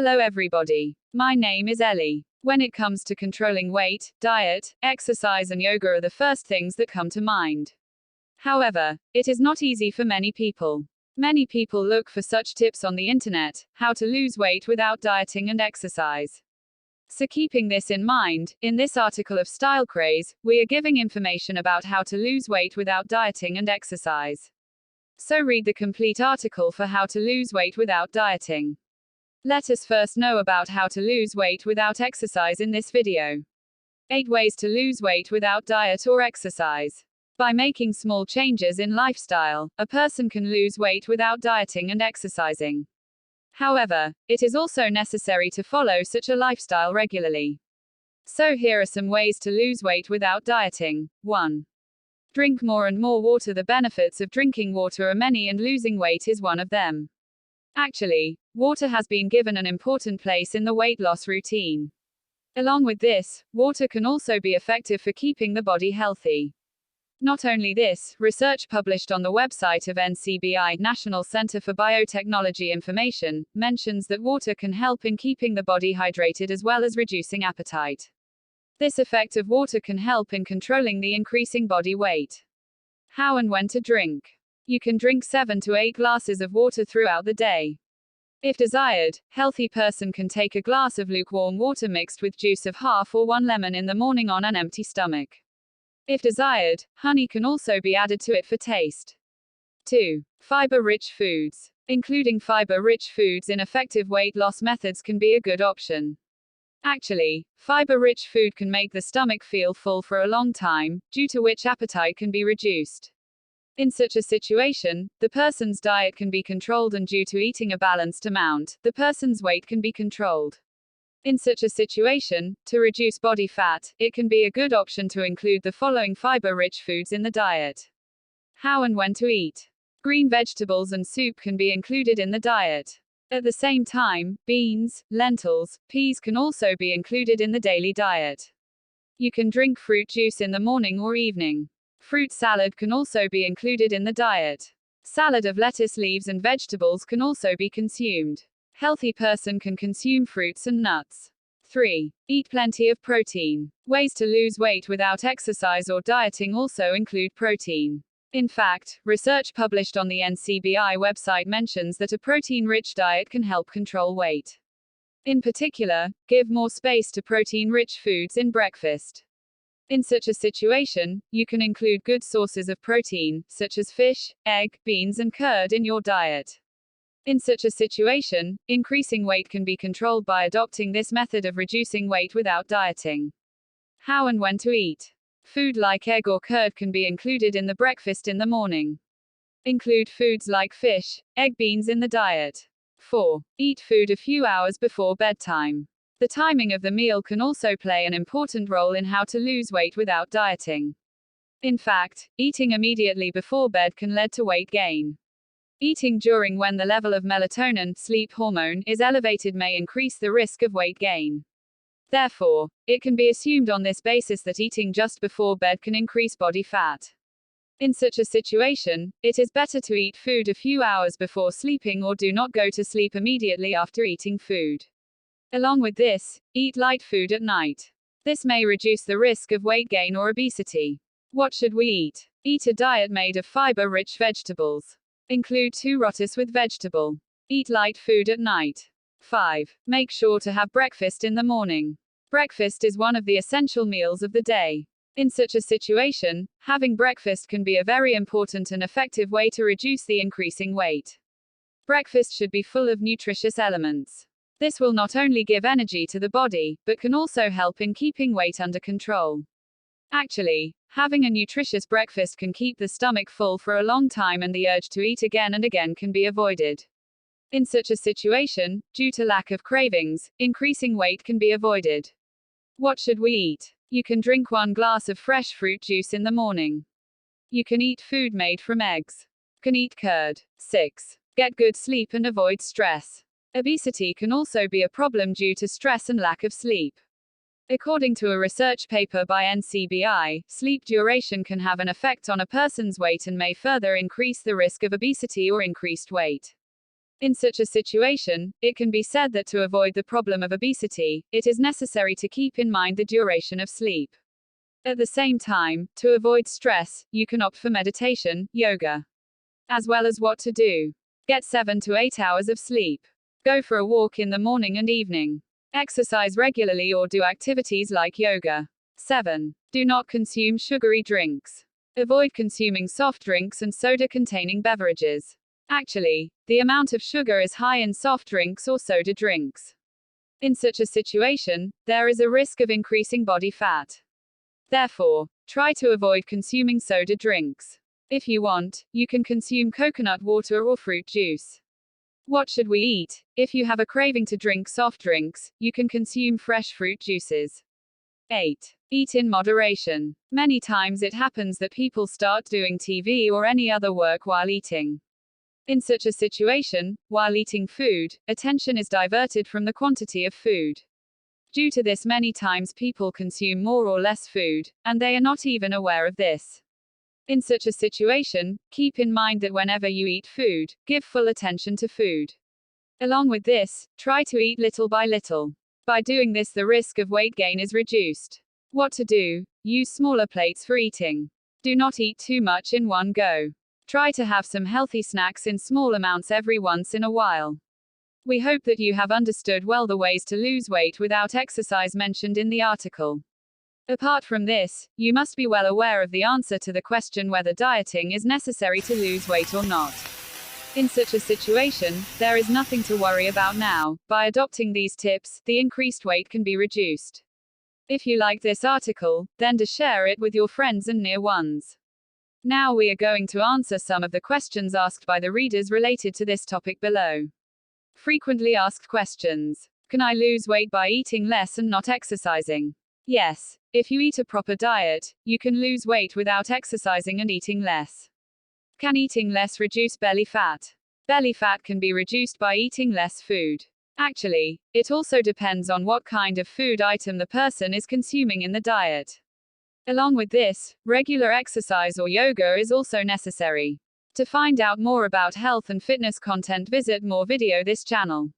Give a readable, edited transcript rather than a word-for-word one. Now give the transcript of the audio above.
Hello everybody. My name is Ellie. When it comes to controlling weight, diet, exercise and yoga are the first things that come to mind. However, it is not easy for many people. Many people look for such tips on the internet, how to lose weight without dieting and exercise. So keeping this in mind, in this article of Style Craze, we are giving information about how to lose weight without dieting and exercise. So read the complete article for how to lose weight without dieting. Let us first know about how to lose weight without exercise in this video. 8 ways to lose weight without diet or exercise. By making small changes in lifestyle, a person can lose weight without dieting and exercising. However, it is also necessary to follow such a lifestyle regularly. So here are some ways to lose weight without dieting. 1. Drink more and more water. The benefits of drinking water are many and losing weight is one of them. Actually, water has been given an important place in the weight loss routine. Along with this, water can also be effective for keeping the body healthy. Not only this, research published on the website of NCBI, National Center for Biotechnology Information, mentions that water can help in keeping the body hydrated as well as reducing appetite. This effect of water can help in controlling the increasing body weight. How and when to drink. You can drink 7 to 8 glasses of water throughout the day. If desired, healthy person can take a glass of lukewarm water mixed with juice of half or 1 lemon in the morning on an empty stomach. If desired, honey can also be added to it for taste. 2. Fiber-rich foods. Including fiber-rich foods in effective weight loss methods can be a good option. Actually, fiber-rich food can make the stomach feel full for a long time, due to which appetite can be reduced. In such a situation, the person's diet can be controlled and due to eating a balanced amount, the person's weight can be controlled. In such a situation, to reduce body fat, it can be a good option to include the following fiber-rich foods in the diet. How and when to eat. Green vegetables and soup can be included in the diet. At the same time, beans, lentils, peas can also be included in the daily diet. You can drink fruit juice in the morning or evening. Fruit salad can also be included in the diet. Salad of lettuce leaves and vegetables can also be consumed. Healthy person can consume fruits and nuts. 3. Eat plenty of protein. Ways to lose weight without exercise or dieting also include protein. In fact, research published on the NCBI website mentions that a protein-rich diet can help control weight. In particular, give more space to protein-rich foods in breakfast. In such a situation, you can include good sources of protein, such as fish, egg, beans and curd in your diet. In such a situation, increasing weight can be controlled by adopting this method of reducing weight without dieting. How and when to eat. Food like egg or curd can be included in the breakfast in the morning. Include foods like fish, egg, beans in the diet. 4. Eat food a few hours before bedtime. The timing of the meal can also play an important role in how to lose weight without dieting. In fact, eating immediately before bed can lead to weight gain. Eating during when the level of melatonin, sleep hormone, is elevated may increase the risk of weight gain. Therefore, it can be assumed on this basis that eating just before bed can increase body fat. In such a situation, it is better to eat food a few hours before sleeping or do not go to sleep immediately after eating food. Along with this, eat light food at night. This may reduce the risk of weight gain or obesity. What should we eat? Eat a diet made of fiber-rich vegetables. Include 2 rotis with vegetable. Eat light food at night. 5. Make sure to have breakfast in the morning. Breakfast is one of the essential meals of the day. In such a situation, having breakfast can be a very important and effective way to reduce the increasing weight. Breakfast should be full of nutritious elements. This will not only give energy to the body, but can also help in keeping weight under control. Actually, having a nutritious breakfast can keep the stomach full for a long time and the urge to eat again and again can be avoided. In such a situation, due to lack of cravings, increasing weight can be avoided. What should we eat? You can drink 1 glass of fresh fruit juice in the morning. You can eat food made from eggs. Can eat curd. 6. Get good sleep and avoid stress. Obesity can also be a problem due to stress and lack of sleep. According to a research paper by NCBI, sleep duration can have an effect on a person's weight and may further increase the risk of obesity or increased weight. In such a situation, it can be said that to avoid the problem of obesity, it is necessary to keep in mind the duration of sleep. At the same time, to avoid stress, you can opt for meditation, yoga, as well as what to do. Get 7 to 8 hours of sleep. Go for a walk in the morning and evening. Exercise regularly or do activities like yoga. 7. Do not consume sugary drinks. Avoid consuming soft drinks and soda-containing beverages. Actually, the amount of sugar is high in soft drinks or soda drinks. In such a situation, there is a risk of increasing body fat. Therefore, try to avoid consuming soda drinks. If you want, you can consume coconut water or fruit juice. What should we eat? If you have a craving to drink soft drinks, you can consume fresh fruit juices. 8. Eat in moderation. Many times it happens that people start doing TV or any other work while eating. In such a situation, while eating food, attention is diverted from the quantity of food. Due to this, many times people consume more or less food, and they are not even aware of this. In such a situation, keep in mind that whenever you eat food, give full attention to food. Along with this, try to eat little by little. By doing this, the risk of weight gain is reduced. What to do? Use smaller plates for eating. Do not eat too much in one go. Try to have some healthy snacks in small amounts every once in a while. We hope that you have understood well the ways to lose weight without exercise mentioned in the article. Apart from this, you must be well aware of the answer to the question whether dieting is necessary to lose weight or not. In such a situation, there is nothing to worry about now. By adopting these tips, the increased weight can be reduced. If you like this article, then do share it with your friends and near ones. Now we are going to answer some of the questions asked by the readers related to this topic below. Frequently asked questions. Can I lose weight by eating less and not exercising? Yes. If you eat a proper diet, you can lose weight without exercising and eating less. Can eating less reduce belly fat? Belly fat can be reduced by eating less food. Actually, it also depends on what kind of food item the person is consuming in the diet. Along with this, regular exercise or yoga is also necessary. To find out more about health and fitness content, visit more video this channel.